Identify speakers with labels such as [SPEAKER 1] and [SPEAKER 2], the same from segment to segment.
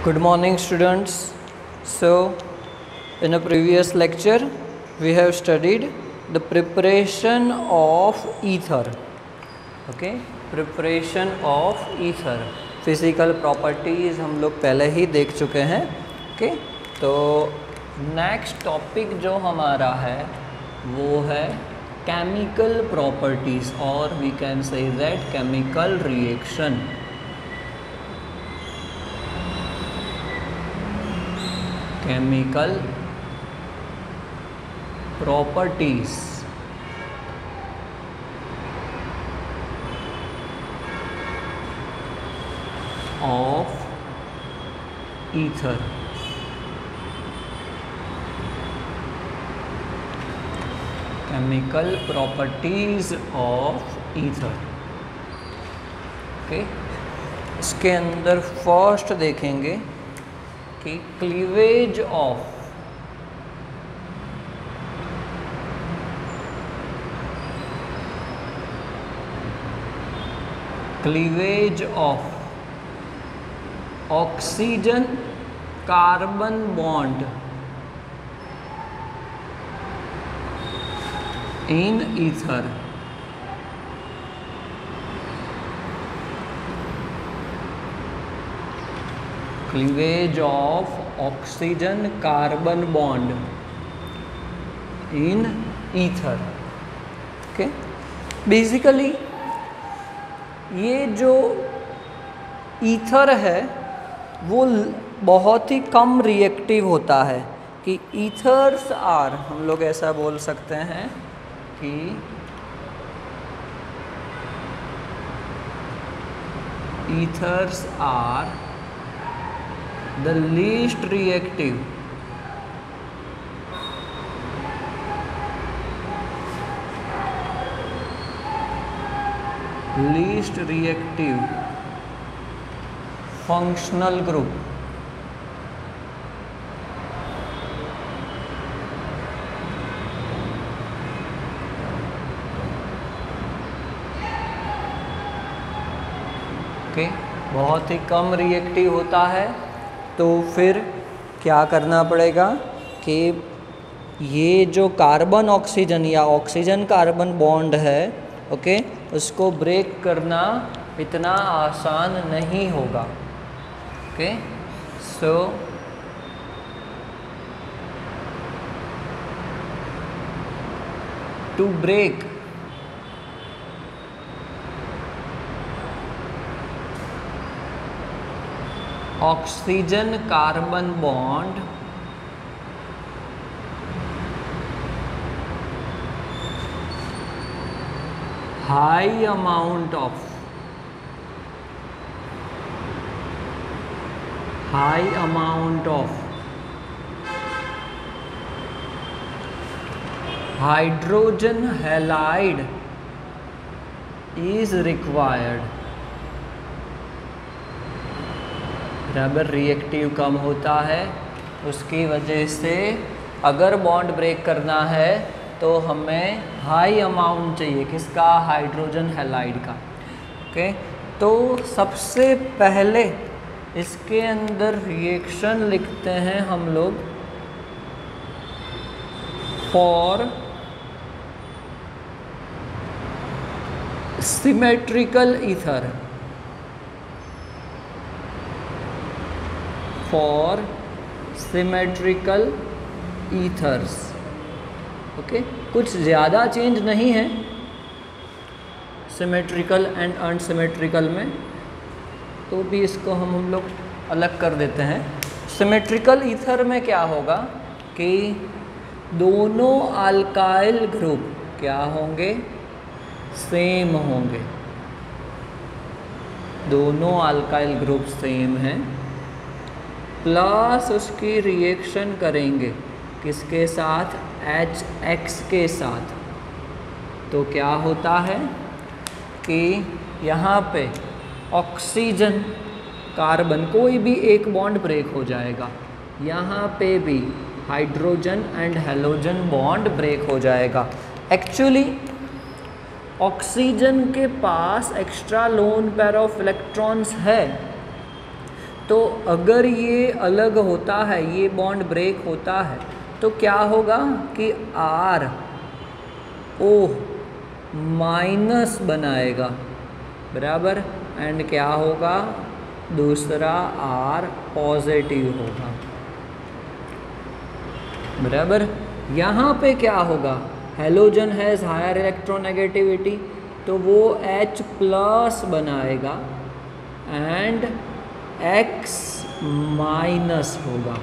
[SPEAKER 1] Good morning, students. So, in a previous lecture, we have studied the preparation of ether. Okay, preparation of ether. Physical properties हम लोग पहले ही देख चुके हैं. Okay, तो next topic जो हमारा है वो है chemical properties, or we can say that chemical reaction. Chemical properties of ether. Chemical properties of ether. Okay, इसके अंदर फर्स्ट देखेंगे कि cleavage of oxygen carbon bond in ether. Cleavage of oxygen carbon bond in ether. Okay, basically ये जो ether है वो बहुत ही कम रिएक्टिव होता है. कि ईथर्स आर, हम लोग ऐसा बोल सकते हैं कि ethers are the least reactive functional group. Okay, बहुत ही कम रिएक्टिव होता है. तो फिर क्या करना पड़ेगा कि ये जो कार्बन ऑक्सीजन या ऑक्सीजन कार्बन बॉन्ड है, ओके, उसको ब्रेक करना इतना आसान नहीं होगा. Okay, so to break oxygen carbon bond high amount of hydrogen halide is required. बराबर रिएक्टिव कम होता है, उसकी वजह से अगर बॉन्ड ब्रेक करना है तो हमें हाई अमाउंट चाहिए. किसका? हाइड्रोजन हैलाइड का. ओके, तो सबसे पहले इसके अंदर रिएक्शन लिखते हैं हम लोग for symmetrical ether. For symmetrical ethers. Okay, कुछ ज़्यादा चेंज नहीं है सिमेट्रिकल एंड अनसिमेट्रिकल में, तो भी इसको हम लोग अलग कर देते हैं. सिमेट्रिकल ईथर में क्या होगा कि दोनों अल्काइल ग्रुप क्या होंगे? सेम होंगे. दोनों अल्काइल ग्रुप सेम हैं, प्लस उसकी रिएक्शन करेंगे किसके साथ? HX के साथ. तो क्या होता है कि यहाँ पे ऑक्सीजन कार्बन कोई भी एक बॉन्ड ब्रेक हो जाएगा, यहाँ पे भी hydrogen and halogen bond break हो जाएगा. एक्चुअली ऑक्सीजन के पास extra lone pair of electrons है, तो अगर ये अलग होता है, ये बॉन्ड ब्रेक होता है, तो क्या होगा कि R O माइनस बनाएगा, बराबर, एंड क्या होगा, दूसरा R पॉजिटिव होगा, बराबर। यहाँ पे क्या होगा, हेलोजन हैज़ हायर इलेक्ट्रोनेगेटिविटी, तो वो H प्लस बनाएगा एंड X माइनस होगा।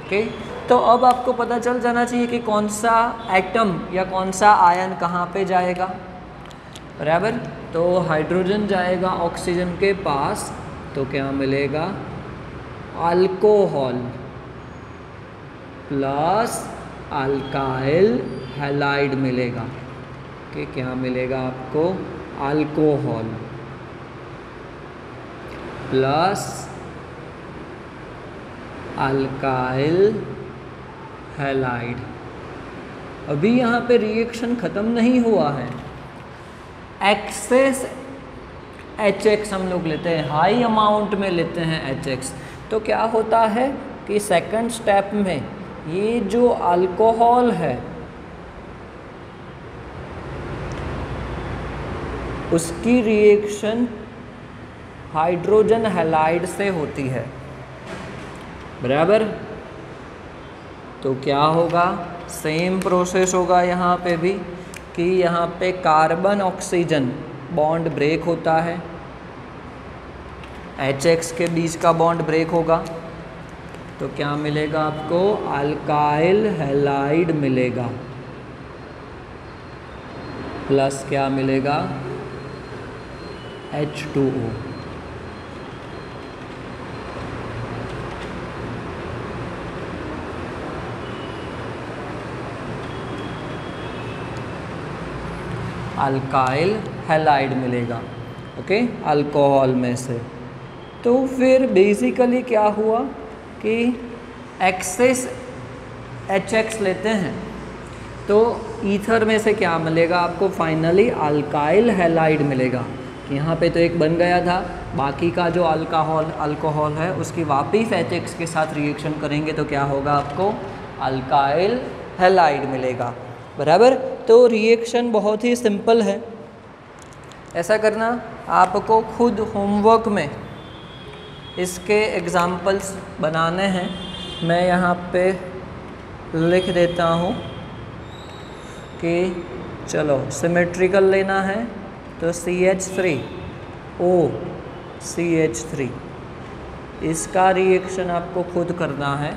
[SPEAKER 1] ओके, तो अब आपको पता चल जाना चाहिए कि कौन सा एटम या कौन सा आयन कहाँ पे जाएगा, बराबर। तो हाइड्रोजन जाएगा ऑक्सीजन के पास, तो क्या मिलेगा, अल्कोहल प्लस अल्काइल हैलाइड मिलेगा। कि क्या मिलेगा आपको, अल्कोहल प्लस अल्काइल हैलाइड। अभी यहाँ पे रिएक्शन ख़त्म नहीं हुआ है, एक्सेस HX हम लोग लेते हैं, हाई अमाउंट में लेते हैं HX, तो क्या होता है कि सेकंड स्टेप में ये जो अल्कोहल है उसकी रिएक्शन हाइड्रोजन हैलाइड से होती है, बराबर। तो क्या होगा, सेम प्रोसेस होगा यहाँ पे भी, कि यहाँ पे कार्बन ऑक्सीजन बॉन्ड ब्रेक होता है, HX के बीच का बॉन्ड ब्रेक होगा, तो क्या मिलेगा आपको, अल्काइल हैलाइड मिलेगा, प्लस क्या मिलेगा, H2O। अल्काइल हैलाइड मिलेगा, ओके, अल्कोहल में से। तो फिर बेसिकली क्या हुआ कि एक्सेस HX लेते हैं, तो ईथर में से क्या मिलेगा आपको, फाइनली अल्काइल हैलाइड मिलेगा। यहाँ पे तो एक बन गया था, बाकी का जो अल्कोहल है उसकी वापिस HX के साथ रिएक्शन करेंगे तो क्या होगा आपको, अल्काइल हैलाइड मिलेगा, बराबर। तो रिएक्शन बहुत ही सिंपल है, ऐसा करना आपको खुद होमवर्क में इसके एग्जाम्पल्स बनाने हैं। मैं यहाँ पे लिख देता हूँ कि चलो सिमेट्रिकल लेना है तो CH3O CH3, इसका रिएक्शन आपको खुद करना है।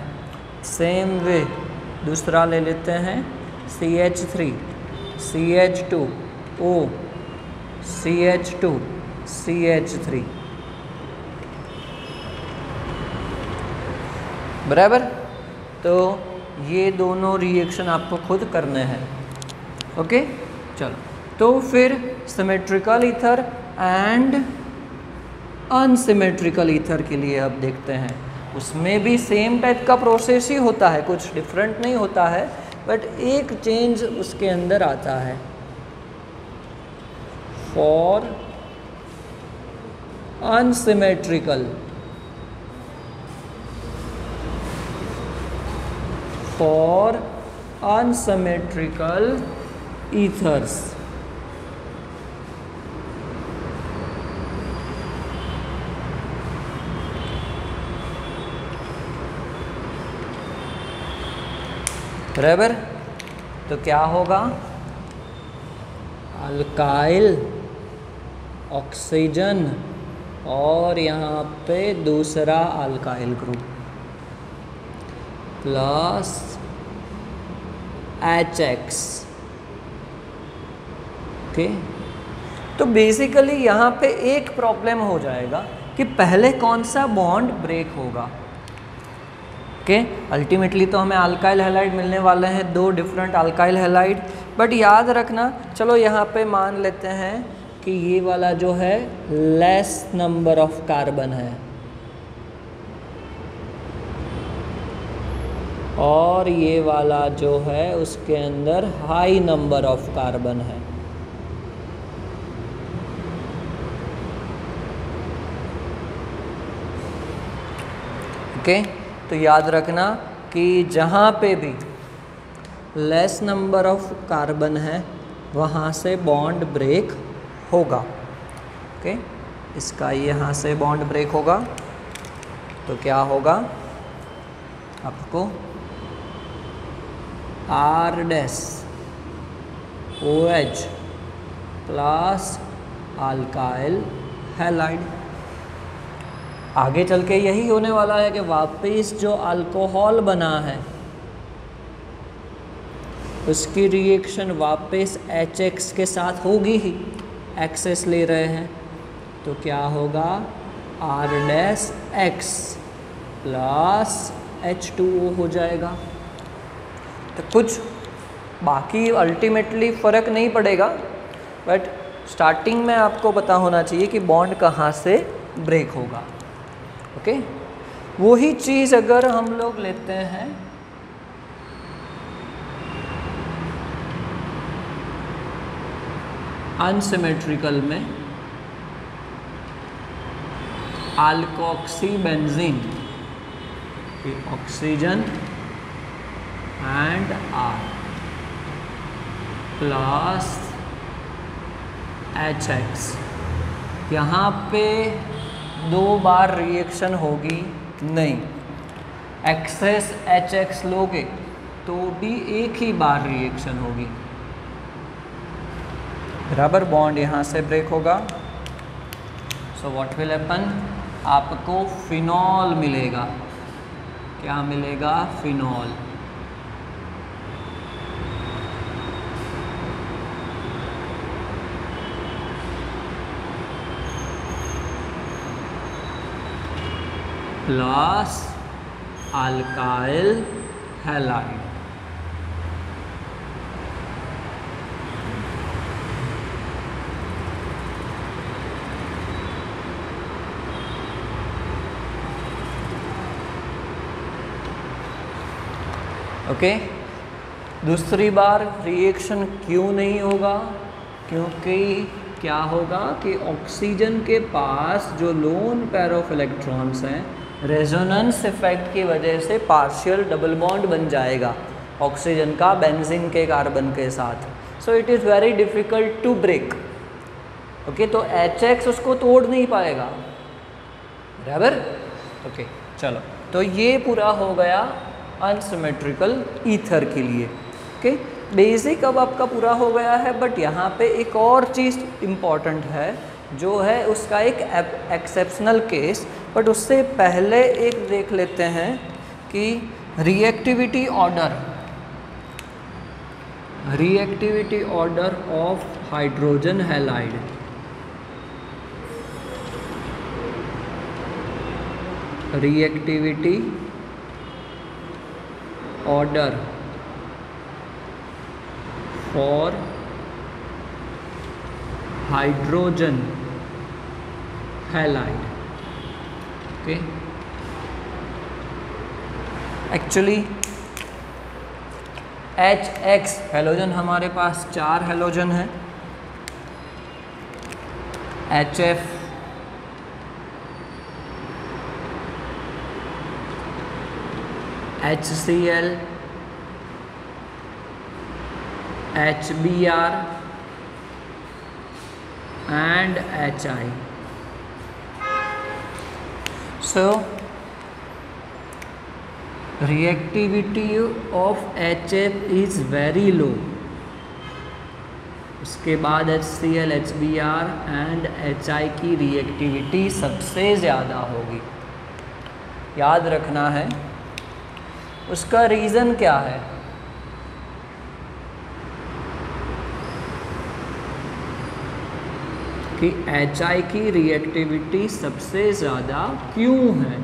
[SPEAKER 1] सेम वे दूसरा ले लेते हैं CH3 CH2O CH2 CH3, बराबर। तो ये दोनों रिएक्शन आपको खुद करने हैं, ओके। चलो, तो फिर symmetrical ether and unsymmetrical ether के लिए अब देखते हैं। उसमें भी सेम टाइप का प्रोसेस ही होता है, कुछ डिफरेंट नहीं होता है, बट एक चेंज उसके अंदर आता है। For unsymmetrical, for unsymmetrical ethers, बराबर। तो क्या होगा, अल्काइल ऑक्सीजन और यहाँ पे दूसरा alkyl group plus HX, okay. तो बेसिकली यहाँ पे एक प्रॉब्लम हो जाएगा कि पहले कौन सा बॉन्ड ब्रेक होगा, ओके। अल्टीमेटली तो हमें अल्काइल हैलाइड मिलने वाले हैं, दो डिफरेंट अल्काइल हैलाइड, बट याद रखना, चलो यहाँ पे मान लेते हैं कि ये वाला जो है लेस नंबर ऑफ कार्बन है और ये वाला जो है उसके अंदर हाई नंबर ऑफ कार्बन है, ओके, तो याद रखना कि जहाँ पे भी लेस नंबर ऑफ कार्बन है वहाँ से बॉन्ड ब्रेक होगा। ओके, इसका यहाँ से बॉन्ड ब्रेक होगा तो क्या होगा, आपको R dash OH plus alkyl halide. आगे चल के यही होने वाला है कि वापस जो अल्कोहल बना है उसकी रिएक्शन वापस HX के साथ होगी ही, एक्सेस ले रहे हैं तो क्या होगा, R dash X plus H2O हो जाएगा। तो कुछ बाकी अल्टीमेटली फ़र्क नहीं पड़ेगा, बट स्टार्टिंग में आपको पता होना चाहिए कि बॉन्ड कहाँ से ब्रेक होगा। ओके, वही चीज़ अगर हम लोग लेते हैं अनसिमेट्रिकल में, alkoxy benzene, oxygen and R plus HX, यहाँ पे 2 बार रिएक्शन होगी नहीं, एक्सेस HX लोगे तो भी एक ही बार रिएक्शन होगी, बराबर। बॉन्ड यहाँ से ब्रेक होगा, सो व्हाट विल हैपन, आपको फिनॉल मिलेगा। क्या मिलेगा, phenol. Plus alkyl halide. Okay, दूसरी बार रिएक्शन क्यों नहीं होगा, क्योंकि क्या होगा कि ऑक्सीजन के पास जो लोन पेयर ऑफ इलेक्ट्रॉन्स हैं, रेजोनेंस इफेक्ट की वजह से पार्शियल डबल बॉन्ड बन जाएगा ऑक्सीजन का बेंजीन के कार्बन के साथ, so it is very difficult to break. Okay, तो HX उसको तोड़ नहीं पाएगा, बराबर। ओके, चलो, तो ये पूरा हो गया अनसिमेट्रिकल ईथर के लिए। ओके, बेसिक अब आपका पूरा हो गया है, बट यहाँ पे एक और चीज़ इम्पॉर्टेंट है जो है उसका एक एक्सेप्शनल केस, बट उससे पहले एक देख लेते हैं कि reactivity order of hydrogen halide. Reactivity order for hydrogen halide. Okay, actually HX halogen हमारे पास 4 हैलोजन है, HF, HCl, HBr and HI. So reactivity of HF is very low. उसके बाद HCl, HBr and HI की reactivity सबसे ज़्यादा होगी, याद रखना है। उसका रीज़न क्या है, कि HI की रिएक्टिविटी सबसे ज़्यादा क्यों है।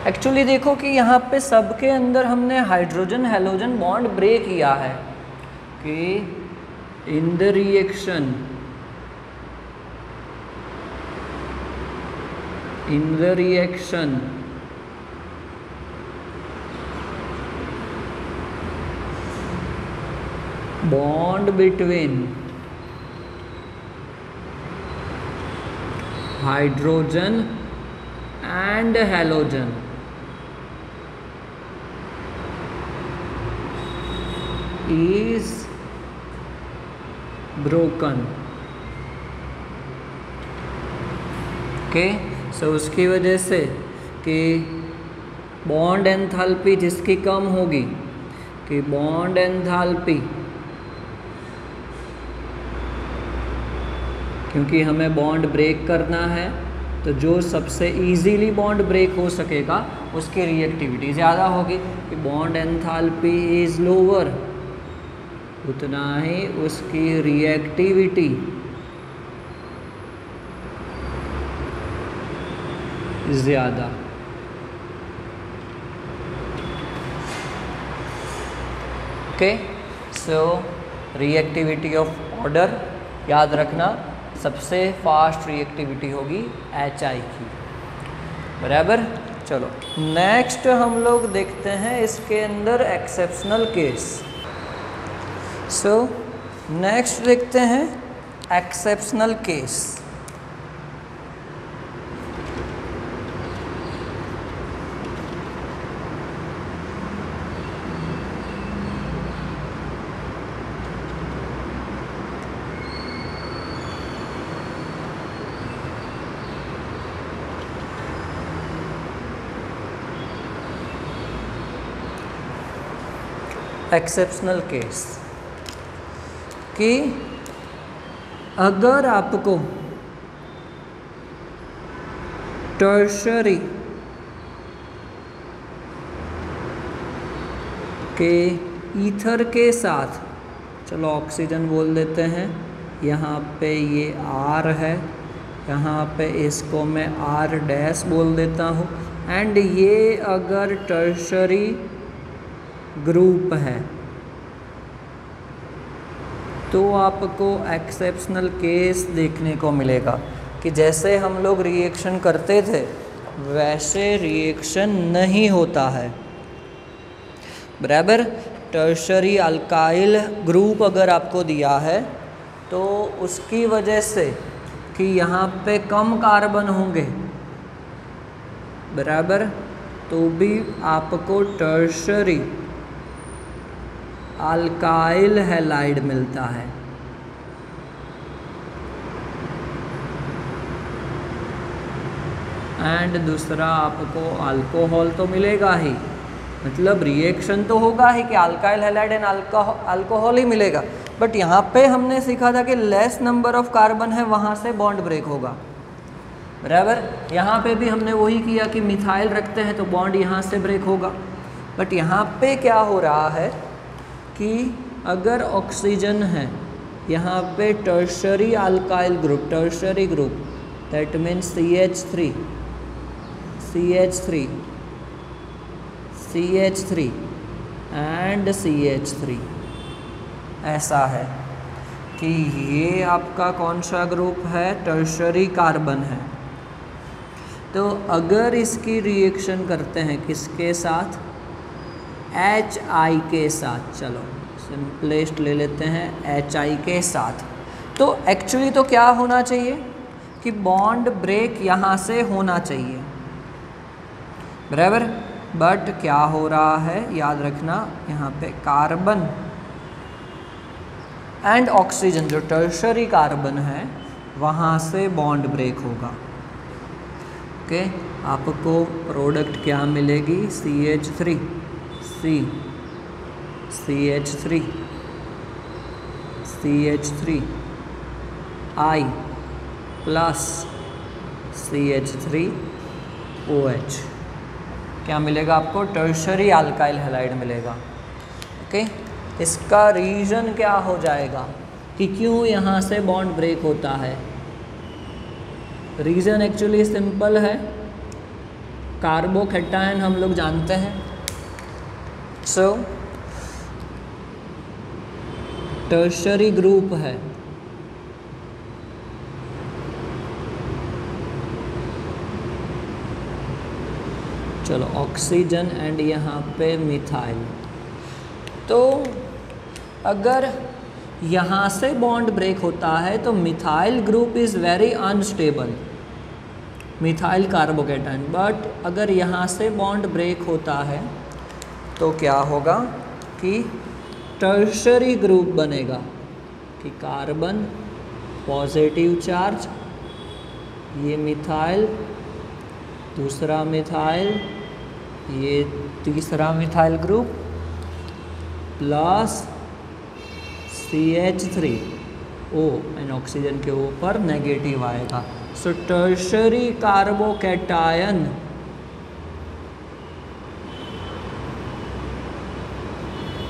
[SPEAKER 1] एक्चुअली देखो कि यहाँ पे सबके अंदर हमने हाइड्रोजन हैलोजन बॉन्ड ब्रेक किया है कि in the reaction bond between hydrogen and halogen is broken. Okay, so उसकी वजह से कि बॉन्ड एंथैल्पी जिसकी कम होगी, कि बॉन्ड एंथैल्पी, क्योंकि हमें बॉन्ड ब्रेक करना है तो जो सबसे इजीली बॉन्ड ब्रेक हो सकेगा उसकी रिएक्टिविटी ज़्यादा होगी, कि बॉन्ड एंथैल्पी इज़ लोअर, उतना ही उसकी रिएक्टिविटी ज़्यादा। Okay, so reactivity of order याद रखना, सबसे फास्ट रिएक्टिविटी होगी HI की, बराबर। चलो नेक्स्ट हम लोग देखते हैं इसके अंदर एक्सेप्शनल केस। सो नेक्स्ट देखते हैं एक्सेप्शनल केस। एक्सेप्शनल केस कि अगर आपको टर्शरी के ईथर के साथ, चलो ऑक्सीजन बोल देते हैं, यहाँ पे ये R है, यहाँ पे इसको मैं R' बोल देता हूँ, एंड ये अगर टर्शरी ग्रुप है तो आपको एक्सेप्शनल केस देखने को मिलेगा कि जैसे हम लोग रिएक्शन करते थे वैसे रिएक्शन नहीं होता है, बराबर। टर्शरी अल्काइल ग्रुप अगर आपको दिया है तो उसकी वजह से कि यहाँ पे कम कार्बन होंगे, बराबर, तो भी आपको टर्शरी अल्काइल हैलाइड मिलता है। एंड दूसरा आपको अल्कोहल तो मिलेगा ही, मतलब रिएक्शन तो होगा ही कि अल्काइल हैलाइड एंड अल्कोहल ही मिलेगा, बट यहाँ पे हमने सीखा था कि लेस नंबर ऑफ कार्बन है वहाँ से बॉन्ड ब्रेक होगा, बराबर। यहाँ पे भी हमने वही किया कि मिथाइल रखते हैं तो बॉन्ड यहाँ से ब्रेक होगा, बट यहाँ पे क्या हो रहा है कि अगर ऑक्सीजन है, यहाँ पे tertiary alkyl group, tertiary group that means CH3 and CH3, ऐसा है कि ये आपका कौन सा ग्रुप है, टर्शरी कार्बन है। तो अगर इसकी रिएक्शन करते हैं किसके साथ, HI के साथ, चलो सिंपलेस्ट ले लेते हैं HI के साथ, तो एक्चुअली तो क्या होना चाहिए कि बॉन्ड ब्रेक यहाँ से होना चाहिए, बराबर, बट क्या हो रहा है याद रखना, यहाँ पे कार्बन एंड ऑक्सीजन जो टर्शरी कार्बन है वहाँ से बॉन्ड ब्रेक होगा। ओके, आपको प्रोडक्ट क्या मिलेगी, CH3 I प्लस CH3OH, क्या मिलेगा आपको, टर्शरी अल्काइल हैलाइड मिलेगा। ओके, इसका रीज़न क्या हो जाएगा कि क्यों यहाँ से बॉन्ड ब्रेक होता है। रीज़न एक्चुअली सिंपल है, कार्बोकैटायन हम लोग जानते हैं। सो टर्शरी ग्रुप है, चलो ऑक्सीजन एंड यहाँ पे मिथाइल, तो अगर यहाँ से बॉन्ड ब्रेक होता है तो methyl group is very unstable, methyl carbocation. But अगर यहाँ से बॉन्ड ब्रेक होता है तो क्या होगा कि टर्शरी ग्रुप बनेगा कि कार्बन पॉजिटिव चार्ज, ये मिथाइल, दूसरा मिथाइल, ये तीसरा methyl group plus CH3O and oxygen के ऊपर नेगेटिव आएगा। So tertiary carbocation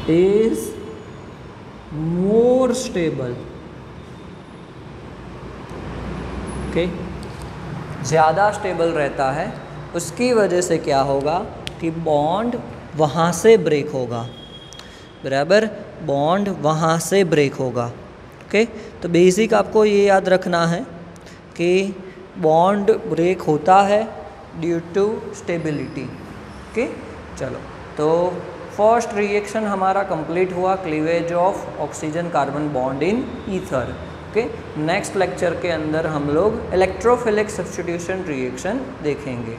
[SPEAKER 1] is more stable, okay, ज़्यादा स्टेबल रहता है। उसकी वजह से क्या होगा कि बॉन्ड वहाँ से ब्रेक होगा, बराबर, बॉन्ड वहाँ से ब्रेक होगा। ओके, तो बेसिक आपको ये याद रखना है कि बॉन्ड ब्रेक होता है ड्यू टू स्टेबिलिटी। ओके, चलो, तो फर्स्ट रिएक्शन हमारा कंप्लीट हुआ, cleavage of oxygen carbon bond in ether. Okay, next lecture के अंदर हम लोग इलेक्ट्रोफिलिक सब्स्टिट्यूशन रिएक्शन देखेंगे।